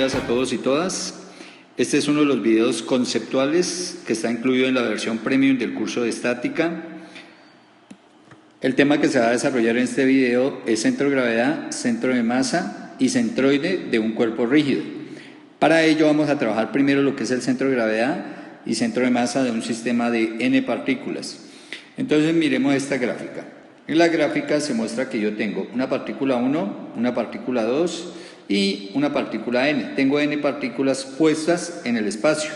días a todos y todas. Este es uno de los videos conceptuales que está incluido en la versión premium del curso de estática. El tema que se va a desarrollar en este video es centro de gravedad, centro de masa y centroide de un cuerpo rígido. Para ello vamos a trabajar primero lo que es el centro de gravedad y centro de masa de un sistema de n partículas. Entonces miremos esta gráfica. En la gráfica se muestra que yo tengo una partícula 1, una partícula 2 y una partícula n. Tengo n partículas puestas en el espacio,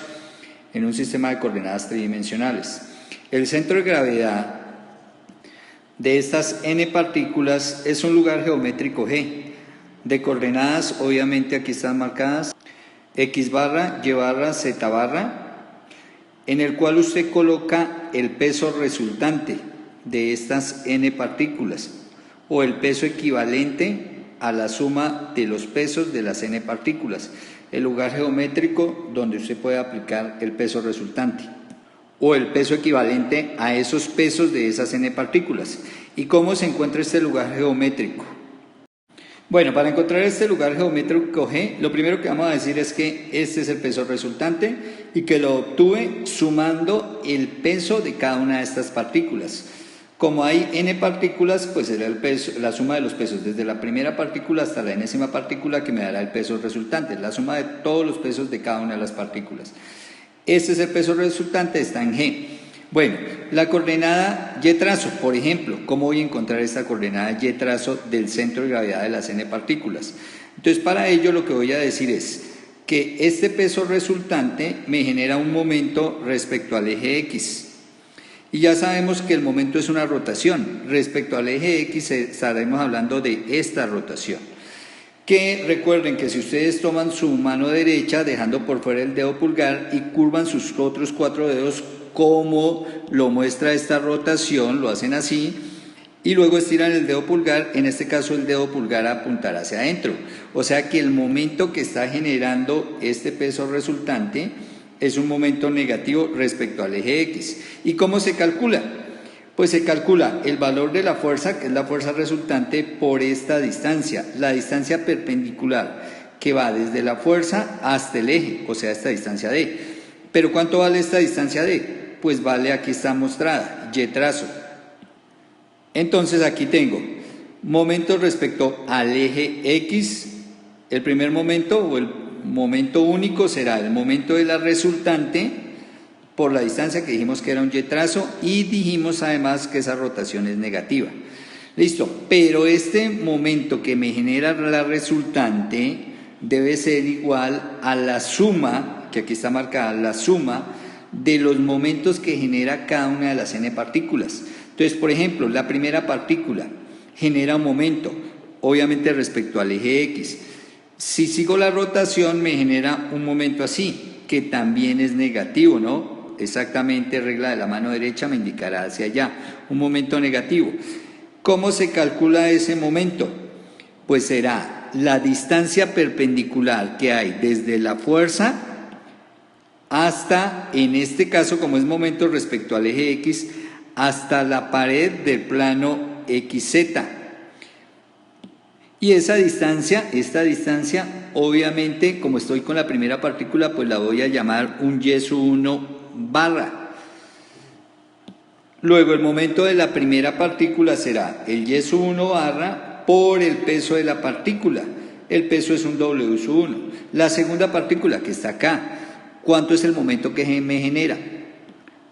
en un sistema de coordenadas tridimensionales. El centro de gravedad de estas n partículas es un lugar geométrico G, de coordenadas, obviamente aquí están marcadas, x barra, y barra, z barra, en el cual usted coloca el peso resultante de estas n partículas, o el peso equivalente a la suma de los pesos de las n partículas, el lugar geométrico donde usted puede aplicar el peso resultante, o el peso equivalente a esos pesos de esas n partículas. ¿Y cómo se encuentra este lugar geométrico? Bueno, para encontrar este lugar geométrico G, lo primero que vamos a decir es que este es el peso resultante y que lo obtuve sumando el peso de cada una de estas partículas. Como hay n partículas, pues será el peso, la suma de los pesos desde la primera partícula hasta la enésima partícula, que me dará el peso resultante, la suma de todos los pesos de cada una de las partículas. Este es el peso resultante, está en G. Bueno, la coordenada y trazo, por ejemplo, ¿cómo voy a encontrar esta coordenada y trazo del centro de gravedad de las n partículas? Entonces, para ello lo que voy a decir es que este peso resultante me genera un momento respecto al eje X. Y ya sabemos que el momento es una rotación. Respecto al eje X estaremos hablando de esta rotación. Que recuerden que si ustedes toman su mano derecha dejando por fuera el dedo pulgar y curvan sus otros 4 dedos como lo muestra esta rotación, lo hacen así, y luego estiran el dedo pulgar, en este caso el dedo pulgar apuntará hacia adentro. O sea que el momento que está generando este peso resultante es un momento negativo respecto al eje X. ¿Y cómo se calcula? Pues se calcula el valor de la fuerza, que es la fuerza resultante, por esta distancia, la distancia perpendicular, que va desde la fuerza hasta el eje, o sea, esta distancia D. ¿Pero cuánto vale esta distancia D? Pues vale, aquí está mostrada, y trazo. Entonces aquí tengo momento respecto al eje X, el primer momento o el momento único será el momento de la resultante por la distancia que dijimos que era un y trazo, y dijimos además que esa rotación es negativa. Listo, pero este momento que me genera la resultante debe ser igual a la suma, que aquí está marcada, la suma de los momentos que genera cada una de las n partículas. Entonces, por ejemplo, la primera partícula genera un momento, obviamente respecto al eje X. Si sigo la rotación me genera un momento así, que también es negativo, ¿no? Exactamente, regla de la mano derecha me indicará hacia allá, un momento negativo. ¿Cómo se calcula ese momento? Pues será la distancia perpendicular que hay desde la fuerza hasta, en este caso como es momento respecto al eje X, hasta la pared del plano XZ. Y esta distancia, obviamente, como estoy con la primera partícula, pues la voy a llamar un y1 barra. Luego el momento de la primera partícula será el y1 barra por el peso de la partícula. El peso es un W1. La segunda partícula que está acá, ¿cuánto es el momento que me genera?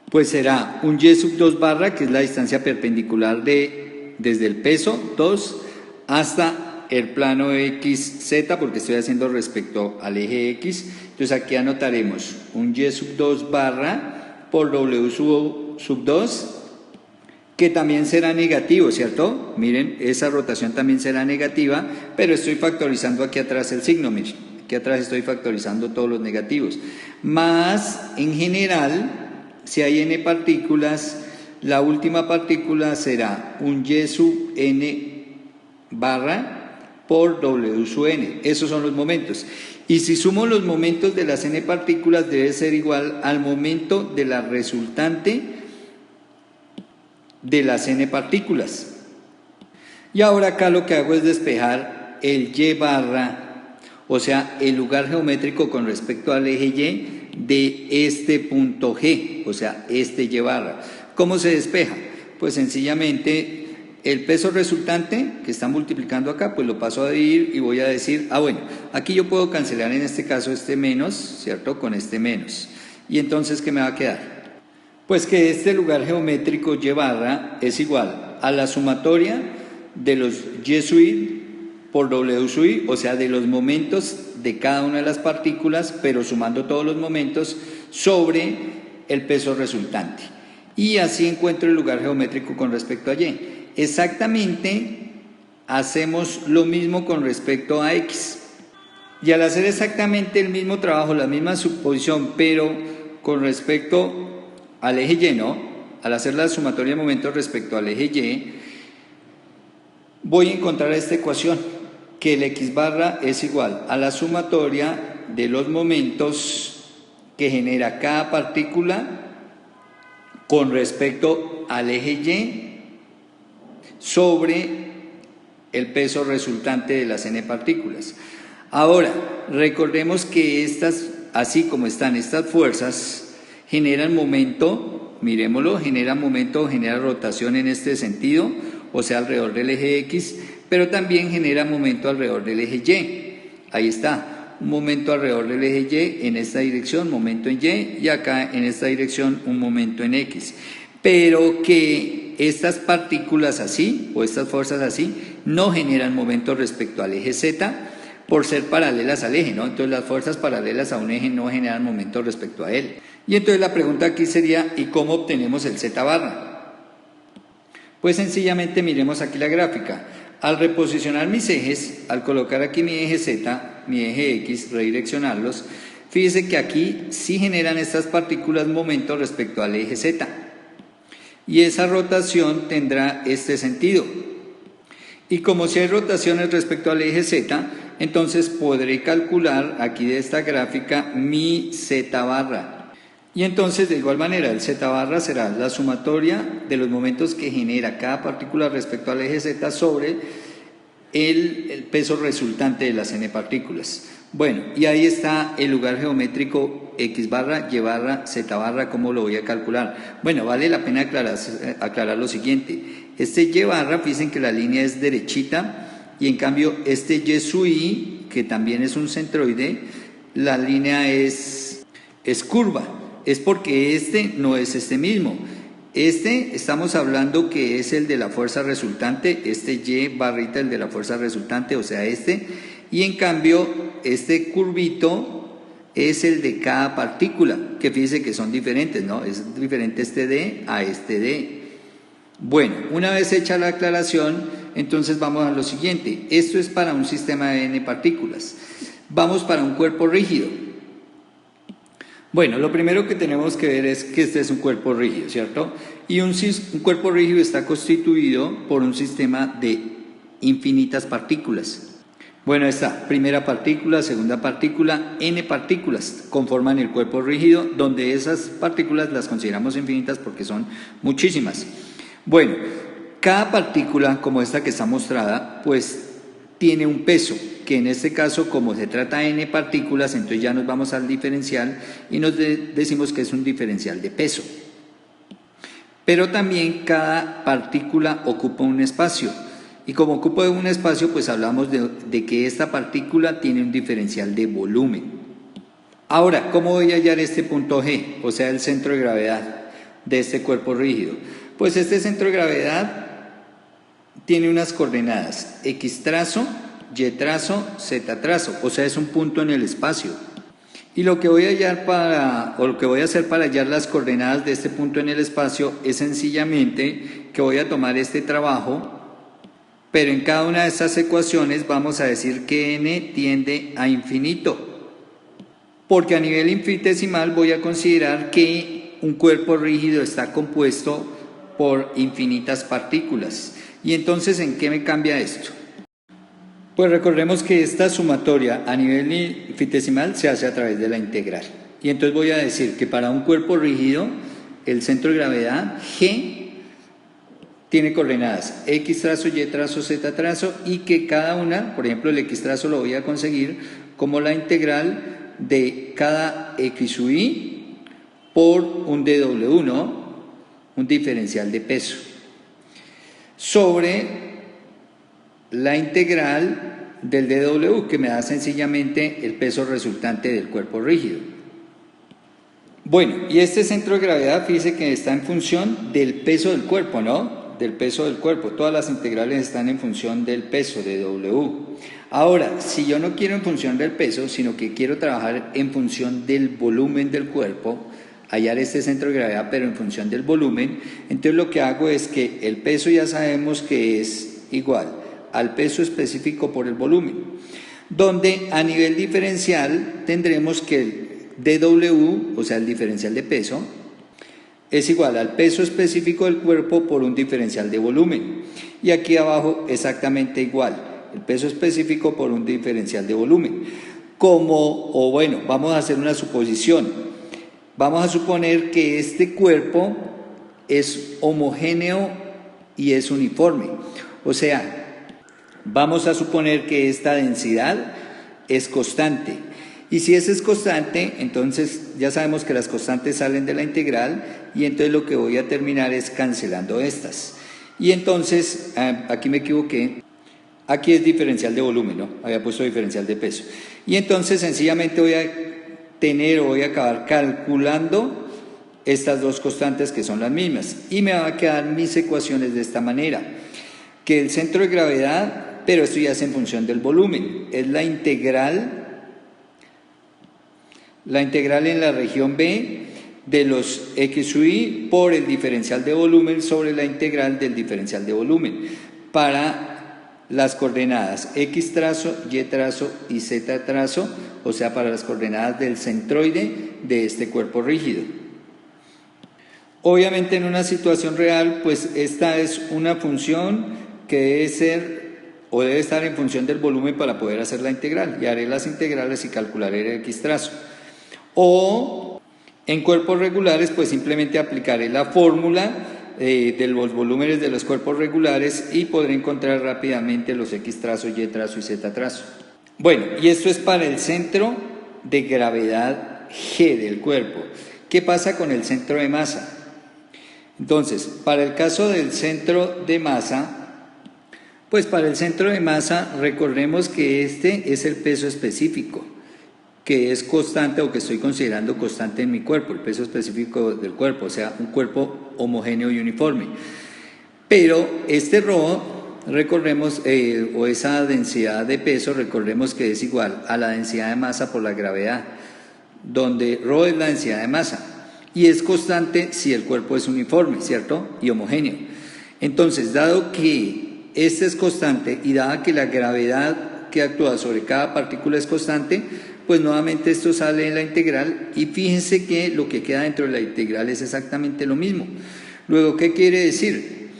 Pues será un y2 barra, que es la distancia perpendicular desde el peso 2 hasta el plano XZ, porque estoy haciendo respecto al eje X. Entonces aquí anotaremos un y2 barra por W2, que también será negativo, ¿cierto? Miren, esa rotación también será negativa, pero estoy factorizando aquí atrás el signo, miren, aquí atrás estoy factorizando todos los negativos. Más, en general, si hay n partículas, la última partícula será un y sub n barra por W sub n. Esos son los momentos. Y si sumo los momentos de las n partículas, debe ser igual al momento de la resultante de las n partículas. Y ahora acá lo que hago es despejar el y barra o sea, el lugar geométrico con respecto al eje Y de este punto G, o sea, este Y barra. ¿Cómo se despeja? Pues sencillamente el peso resultante que está multiplicando acá, pues lo paso a dividir y voy a decir, bueno, aquí yo puedo cancelar en este caso este menos, ¿cierto? Con este menos. Y entonces, ¿qué me va a quedar? Pues que este lugar geométrico Y barra es igual a la sumatoria de los Y sub I por W sub I, o sea, de los momentos de cada una de las partículas, pero sumando todos los momentos sobre el peso resultante. Y así encuentro el lugar geométrico con respecto a Y. Exactamente hacemos lo mismo con respecto a X. Y al hacer exactamente el mismo trabajo, la misma suposición, pero con respecto al eje Y, ¿no? Al hacer la sumatoria de momentos respecto al eje Y, voy a encontrar esta ecuación, que el X barra es igual a la sumatoria de los momentos que genera cada partícula con respecto al eje Y sobre el peso resultante de las n partículas. Ahora, recordemos que estas, así como están estas fuerzas, generan momento, miremoslo, generan momento, genera rotación en este sentido, o sea, alrededor del eje X, pero también genera momento alrededor del eje Y. Ahí está, un momento alrededor del eje Y en esta dirección, momento en Y, y acá en esta dirección un momento en X. Pero que estas partículas así, o estas fuerzas así, no generan momento respecto al eje Z por ser paralelas al eje, ¿no? Entonces las fuerzas paralelas a un eje no generan momento respecto a él. Y entonces la pregunta aquí sería, ¿y cómo obtenemos el Z barra? Pues sencillamente miremos aquí la gráfica. Al reposicionar mis ejes, al colocar aquí mi eje Z, mi eje X, redireccionarlos, fíjese que aquí sí generan estas partículas momento respecto al eje Z. Y esa rotación tendrá este sentido. Y como si hay rotaciones respecto al eje Z, entonces podré calcular aquí de esta gráfica mi Z barra. Y entonces de igual manera el Z barra será la sumatoria de los momentos que genera cada partícula respecto al eje Z sobre el peso resultante de las n partículas. Bueno, y ahí está el lugar geométrico X barra, Y barra, Z barra, ¿cómo lo voy a calcular? Bueno, vale la pena aclarar lo siguiente. Este Y barra, fíjense que la línea es derechita y en cambio este Y sub I, que también es un centroide, la línea es curva. Es porque este no es este mismo. Este estamos hablando que es el de la fuerza resultante, este Y barrita el de la fuerza resultante, o sea y en cambio este curvito es el de cada partícula, que fíjense que son diferentes, ¿no? Es diferente este D a este D. Bueno, una vez hecha la aclaración, entonces vamos a lo siguiente. Esto es para un sistema de n partículas. Vamos para un cuerpo rígido. Bueno, lo primero que tenemos que ver es que este es un cuerpo rígido, ¿cierto? Y un cuerpo rígido está constituido por un sistema de infinitas partículas. Bueno, está primera partícula, segunda partícula, n partículas conforman el cuerpo rígido, donde esas partículas las consideramos infinitas porque son muchísimas. Bueno, cada partícula, como esta que está mostrada, pues tiene un peso, que en este caso, como se trata de n partículas, entonces ya nos vamos al diferencial y nos decimos que es un diferencial de peso. Pero también cada partícula ocupa un espacio. Y como ocupa un espacio, pues hablamos de que esta partícula tiene un diferencial de volumen. Ahora, ¿cómo voy a hallar este punto G? O sea, el centro de gravedad de este cuerpo rígido. Pues este centro de gravedad tiene unas coordenadas, X trazo, Y trazo, Z trazo, o sea, es un punto en el espacio. Y lo que voy a hallar lo que voy a hacer para hallar las coordenadas de este punto en el espacio es sencillamente que voy a tomar este trabajo, pero en cada una de estas ecuaciones vamos a decir que n tiende a infinito, porque a nivel infinitesimal voy a considerar que un cuerpo rígido está compuesto por infinitas partículas. Y entonces, ¿en qué me cambia esto? Pues recordemos que esta sumatoria a nivel infinitesimal se hace a través de la integral. Y entonces voy a decir que para un cuerpo rígido, el centro de gravedad G tiene coordenadas X trazo, Y trazo, Z trazo, y que cada una, por ejemplo el X trazo lo voy a conseguir como la integral de cada x sub i por un dw, ¿no? Un diferencial de peso, sobre la integral del dw, que me da sencillamente el peso resultante del cuerpo rígido. Bueno, y este centro de gravedad, fíjese que está en función del peso del cuerpo, ¿no? Del peso del cuerpo. Todas las integrales están en función del peso de W. Ahora, si yo no quiero en función del peso, sino que quiero trabajar en función del volumen del cuerpo, hallar este centro de gravedad, pero en función del volumen, entonces lo que hago es que el peso ya sabemos que es igual al peso específico por el volumen, donde a nivel diferencial tendremos que el dW, o sea el diferencial de peso, es igual al peso específico del cuerpo por un diferencial de volumen. Y aquí abajo exactamente igual, el peso específico por un diferencial de volumen. Vamos a hacer una suposición. Vamos a suponer que este cuerpo es homogéneo y es uniforme. O sea, vamos a suponer que esta densidad es constante. Y si ese es constante, entonces ya sabemos que las constantes salen de la integral y entonces lo que voy a terminar es cancelando estas. Y entonces, aquí me equivoqué, aquí es diferencial de volumen, ¿no? Había puesto diferencial de peso. Y entonces sencillamente voy a acabar calculando estas dos constantes que son las mismas. Y me van a quedar mis ecuaciones de esta manera, que el centro de gravedad, pero esto ya es en función del volumen, es la integral en la región B de los x sub i por el diferencial de volumen sobre la integral del diferencial de volumen para las coordenadas x trazo, y trazo y z trazo, o sea, para las coordenadas del centroide de este cuerpo rígido. Obviamente en una situación real, pues esta es una función que debe ser o debe estar en función del volumen para poder hacer la integral, y haré las integrales y calcularé el x trazo. O en cuerpos regulares, pues simplemente aplicaré la fórmula de los volúmenes de los cuerpos regulares y podré encontrar rápidamente los x trazo, y trazo y z trazo. Bueno, y esto es para el centro de gravedad G del cuerpo. ¿Qué pasa con el centro de masa? Entonces, para el caso del centro de masa, pues para el centro de masa recordemos que este es el peso específico, que es constante o que estoy considerando constante en mi cuerpo, el peso específico del cuerpo, o sea, un cuerpo homogéneo y uniforme. Pero este ρ, recordemos, o esa densidad de peso, recordemos que es igual a la densidad de masa por la gravedad, donde ρ es la densidad de masa, y es constante si el cuerpo es uniforme, ¿cierto? Y homogéneo. Entonces, dado que este es constante y dada que la gravedad que actúa sobre cada partícula es constante, pues nuevamente esto sale en la integral y fíjense que lo que queda dentro de la integral es exactamente lo mismo. Luego, ¿qué quiere decir?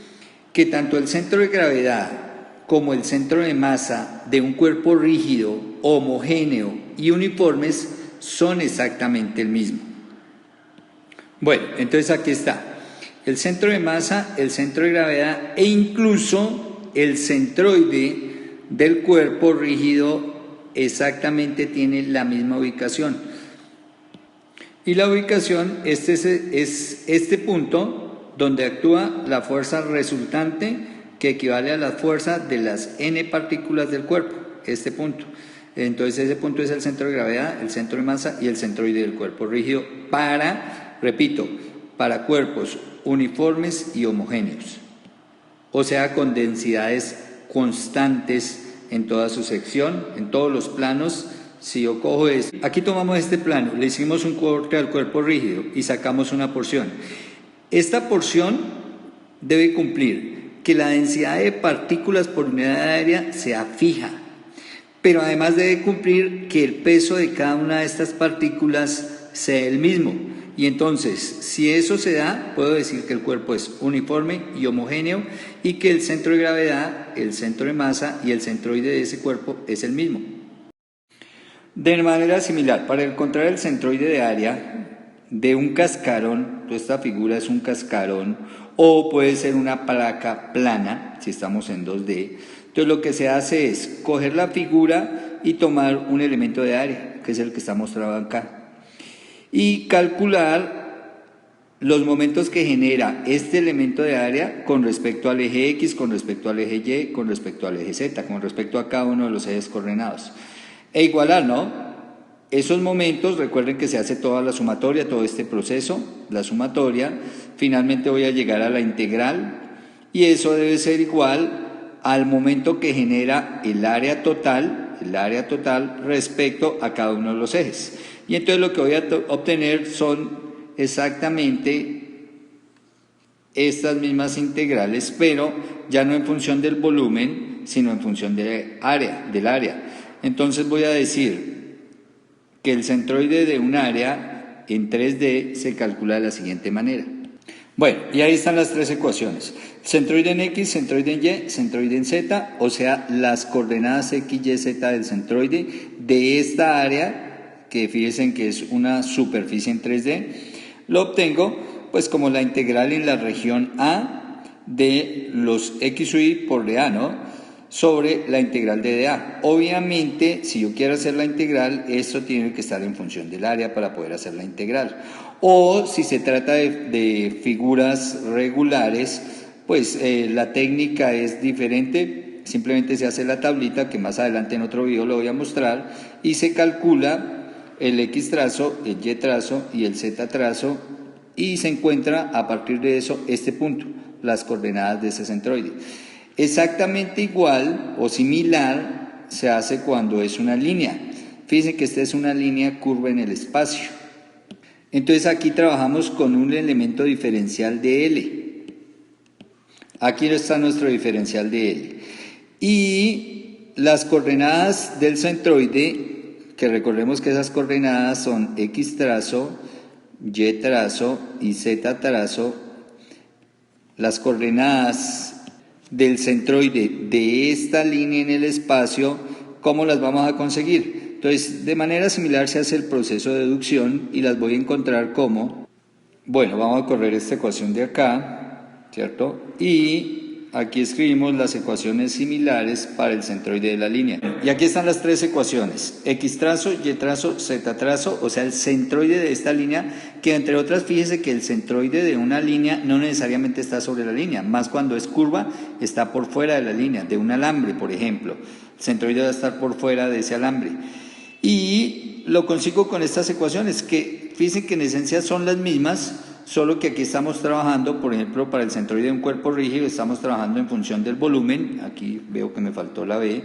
Que tanto el centro de gravedad como el centro de masa de un cuerpo rígido, homogéneo y uniformes son exactamente el mismo. Bueno, entonces aquí está el centro de masa, el centro de gravedad e incluso el centroide del cuerpo rígido exactamente tiene la misma ubicación. Y la ubicación es este punto donde actúa la fuerza resultante, que equivale a la fuerza de las n partículas del cuerpo, este punto. Entonces ese punto es el centro de gravedad, el centro de masa y el centroide del cuerpo rígido para cuerpos uniformes y homogéneos, o sea, con densidades constantes en toda su sección, en todos los planos. Si yo cojo aquí tomamos este plano, le hicimos un corte al cuerpo rígido y sacamos una porción. Esta porción debe cumplir que la densidad de partículas por unidad de área sea fija, pero además debe cumplir que el peso de cada una de estas partículas sea el mismo. Y entonces, si eso se da, puedo decir que el cuerpo es uniforme y homogéneo y que el centro de gravedad, el centro de masa y el centroide de ese cuerpo es el mismo. De manera similar, para encontrar el centroide de área de un cascarón, esta figura es un cascarón, o puede ser una placa plana, si estamos en 2D. Entonces lo que se hace es coger la figura y tomar un elemento de área, que es el que está mostrado acá, y calcular los momentos que genera este elemento de área con respecto al eje X, con respecto al eje Y, con respecto al eje Z, con respecto a cada uno de los ejes coordenados. E igualar, ¿no? Esos momentos, recuerden que se hace toda la sumatoria, todo este proceso, la sumatoria, finalmente voy a llegar a la integral y eso debe ser igual al momento que genera el área total respecto a cada uno de los ejes. Y entonces lo que voy a obtener son exactamente estas mismas integrales, pero ya no en función del volumen, sino en función del área. Entonces voy a decir que el centroide de un área en 3D se calcula de la siguiente manera. Bueno, y ahí están las tres ecuaciones. Centroide en X, centroide en Y, centroide en Z, o sea, las coordenadas X, Y, Z del centroide de esta área, que fíjense que es una superficie en 3D, lo obtengo pues como la integral en la región A de los X y por dA, ¿no? Sobre la integral de dA. Obviamente, si yo quiero hacer la integral, esto tiene que estar en función del área para poder hacer la integral. O si se trata de figuras regulares, pues la técnica es diferente. Simplemente se hace la tablita, que más adelante en otro video lo voy a mostrar, y se calcula el X trazo, el Y trazo y el Z trazo, y se encuentra a partir de eso este punto, las coordenadas de ese centroide. Exactamente igual o similar se hace cuando es una línea. Fíjense que esta es una línea curva en el espacio. Entonces aquí trabajamos con un elemento diferencial de L. Aquí está nuestro diferencial de L. Y las coordenadas del centroide, que recordemos que esas coordenadas son X trazo, Y trazo y Z trazo. Las coordenadas del centroide de esta línea en el espacio, ¿cómo las vamos a conseguir? Entonces, de manera similar se hace el proceso de deducción y las voy a encontrar como, bueno, vamos a correr esta ecuación de acá, ¿cierto? Y aquí escribimos las ecuaciones similares para el centroide de la línea. Y aquí están las tres ecuaciones, X trazo, Y trazo, Z trazo, o sea, el centroide de esta línea, que entre otras, fíjese que el centroide de una línea no necesariamente está sobre la línea, más cuando es curva, está por fuera de la línea, de un alambre, por ejemplo. El centroide va a estar por fuera de ese alambre. Y lo consigo con estas ecuaciones, que fíjense que en esencia son las mismas, solo que aquí estamos trabajando, por ejemplo, para el centroide de un cuerpo rígido, estamos trabajando en función del volumen, aquí veo que me faltó la B,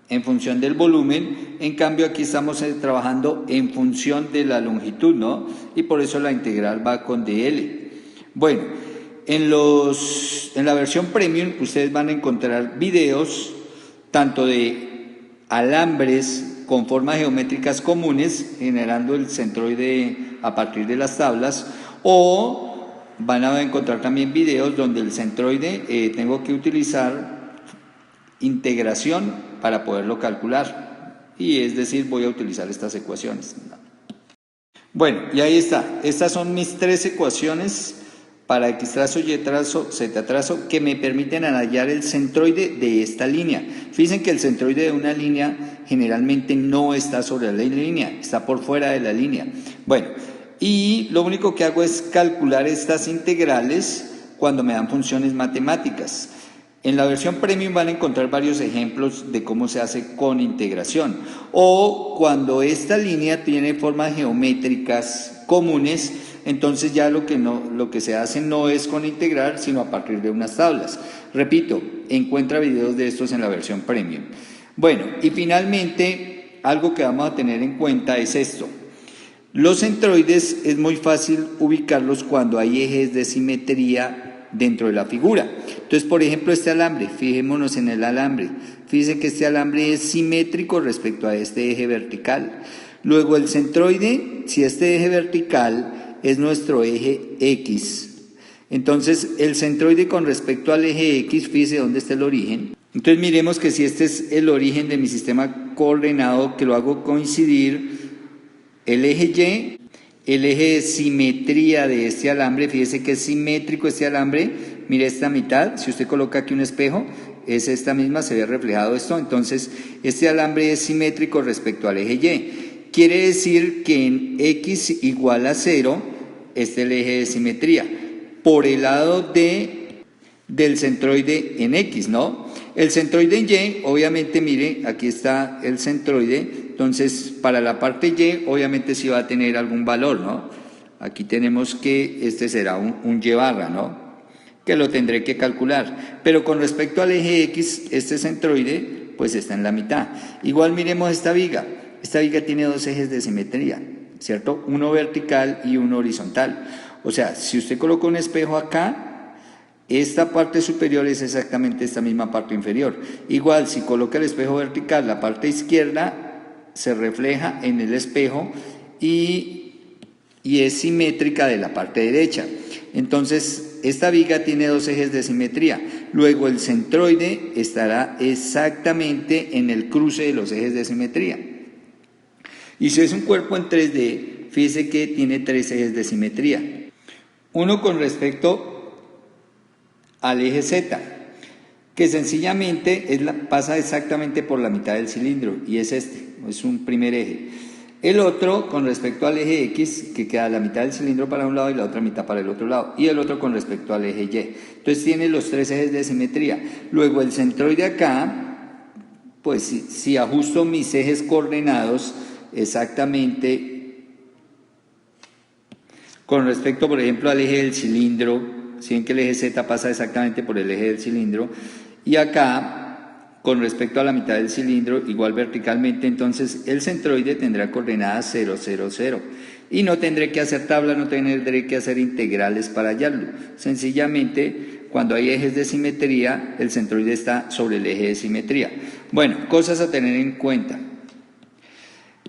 en función del volumen, en cambio aquí estamos trabajando en función de la longitud, ¿no? Y por eso la integral va con dl. Bueno, en la versión premium ustedes van a encontrar videos tanto de alambres con formas geométricas comunes, generando el centroide a partir de las tablas, o van a encontrar también videos donde el centroide tengo que utilizar integración para poderlo calcular, y es decir, voy a utilizar estas ecuaciones. Bueno, y ahí está, estas son mis tres ecuaciones para X trazo, Y trazo, Z trazo, que me permiten hallar el centroide de esta línea. Fíjense que el centroide de una línea generalmente no está sobre la línea, está por fuera de la línea. Bueno, y lo único que hago es calcular estas integrales cuando me dan funciones matemáticas. En la versión premium van a encontrar varios ejemplos de cómo se hace con integración, o cuando esta línea tiene formas geométricas comunes, entonces ya lo que se hace no es con integrar, sino a partir de unas tablas. Repito, encuentra videos de estos en la versión premium. Bueno, y finalmente, algo que vamos a tener en cuenta es esto. Los centroides es muy fácil ubicarlos cuando hay ejes de simetría dentro de la figura. Entonces, por ejemplo, este alambre, fijémonos en el alambre. Fíjense que este alambre es simétrico respecto a este eje vertical. Luego el centroide, si este eje vertical es nuestro eje X, entonces el centroide con respecto al eje X, fíjense dónde está el origen. Entonces miremos que si este es el origen de mi sistema coordenado, que lo hago coincidir, el eje Y, el eje de simetría de este alambre, fíjese que es simétrico este alambre, mire esta mitad, si usted coloca aquí un espejo, es esta misma, se ve reflejado esto. Entonces, este alambre es simétrico respecto al eje Y. Quiere decir que en X igual a 0, este es el eje de simetría. Por el lado del centroide en X, ¿no? El centroide en Y, obviamente, mire, aquí está el centroide. Entonces, para la parte Y, obviamente sí va a tener algún valor, ¿no? Aquí tenemos que este será un Y barra, ¿no? Que lo tendré que calcular. Pero con respecto al eje X, este centroide pues está en la mitad. Igual miremos esta viga. Esta viga tiene dos ejes de simetría, ¿cierto? Uno vertical y uno horizontal. O sea, si usted coloca un espejo acá, esta parte superior es exactamente esta misma parte inferior. Igual, si coloca el espejo vertical, la parte izquierda se refleja en el espejo y es simétrica de la parte derecha. Entonces, esta viga tiene dos ejes de simetría. Luego, el centroide estará exactamente en el cruce de los ejes de simetría. Y si es un cuerpo en 3D, fíjese que tiene tres ejes de simetría. Uno con respecto al eje Z, que sencillamente pasa exactamente por la mitad del cilindro, y es es un primer eje. El otro con respecto al eje X, que queda la mitad del cilindro para un lado y la otra mitad para el otro lado. Y el otro con respecto al eje Y. Entonces tiene los tres ejes de simetría. Luego el centroide acá, pues si ajusto mis ejes coordenados exactamente con respecto, por ejemplo, al eje del cilindro, si ven que el eje Z pasa exactamente por el eje del cilindro, y acá con respecto a la mitad del cilindro, igual verticalmente, entonces el centroide tendrá coordenadas 0, 0, 0. Y no tendré que hacer tabla, no tendré que hacer integrales para hallarlo. Sencillamente, cuando hay ejes de simetría, el centroide está sobre el eje de simetría. Bueno, cosas a tener en cuenta.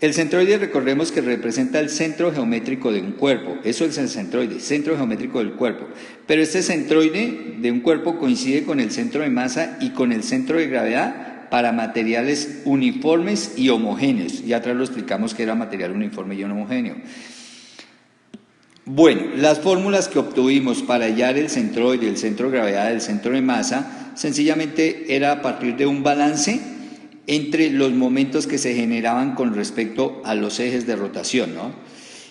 El centroide, recordemos que representa el centro geométrico de un cuerpo. Eso es el centroide, centro geométrico del cuerpo. Pero este centroide de un cuerpo coincide con el centro de masa y con el centro de gravedad para materiales uniformes y homogéneos. Y atrás lo explicamos que era material uniforme y homogéneo. Bueno, las fórmulas que obtuvimos para hallar el centroide, el centro de gravedad, el centro de masa, sencillamente era a partir de un balance entre los momentos que se generaban con respecto a los ejes de rotación, ¿no?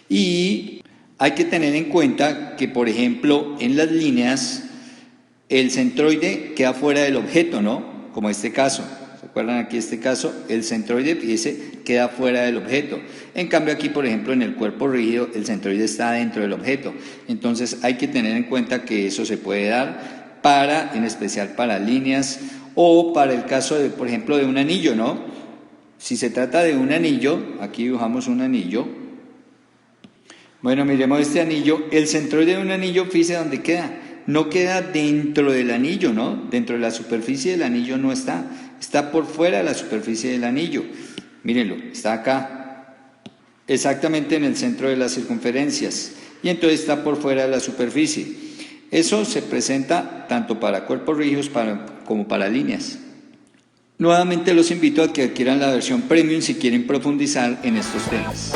Y hay que tener en cuenta que, por ejemplo, en las líneas, el centroide queda fuera del objeto, ¿no? Como este caso. ¿Se acuerdan aquí este caso? El centroide, fíjese, queda fuera del objeto. En cambio aquí, por ejemplo, en el cuerpo rígido, el centroide está dentro del objeto. Entonces hay que tener en cuenta que eso se puede dar en especial para líneas, o para el caso, de, por ejemplo, de un anillo, ¿no? Si se trata de un anillo, aquí dibujamos un anillo. Bueno, miremos este anillo. El centroide de un anillo, fíjese dónde queda. No queda dentro del anillo, ¿no? Dentro de la superficie del anillo no está. Está por fuera de la superficie del anillo. Mírenlo, está acá. Exactamente en el centro de las circunferencias. Y entonces está por fuera de la superficie. Eso se presenta tanto para cuerpos rígidos como para líneas. Nuevamente los invito a que adquieran la versión premium si quieren profundizar en estos temas.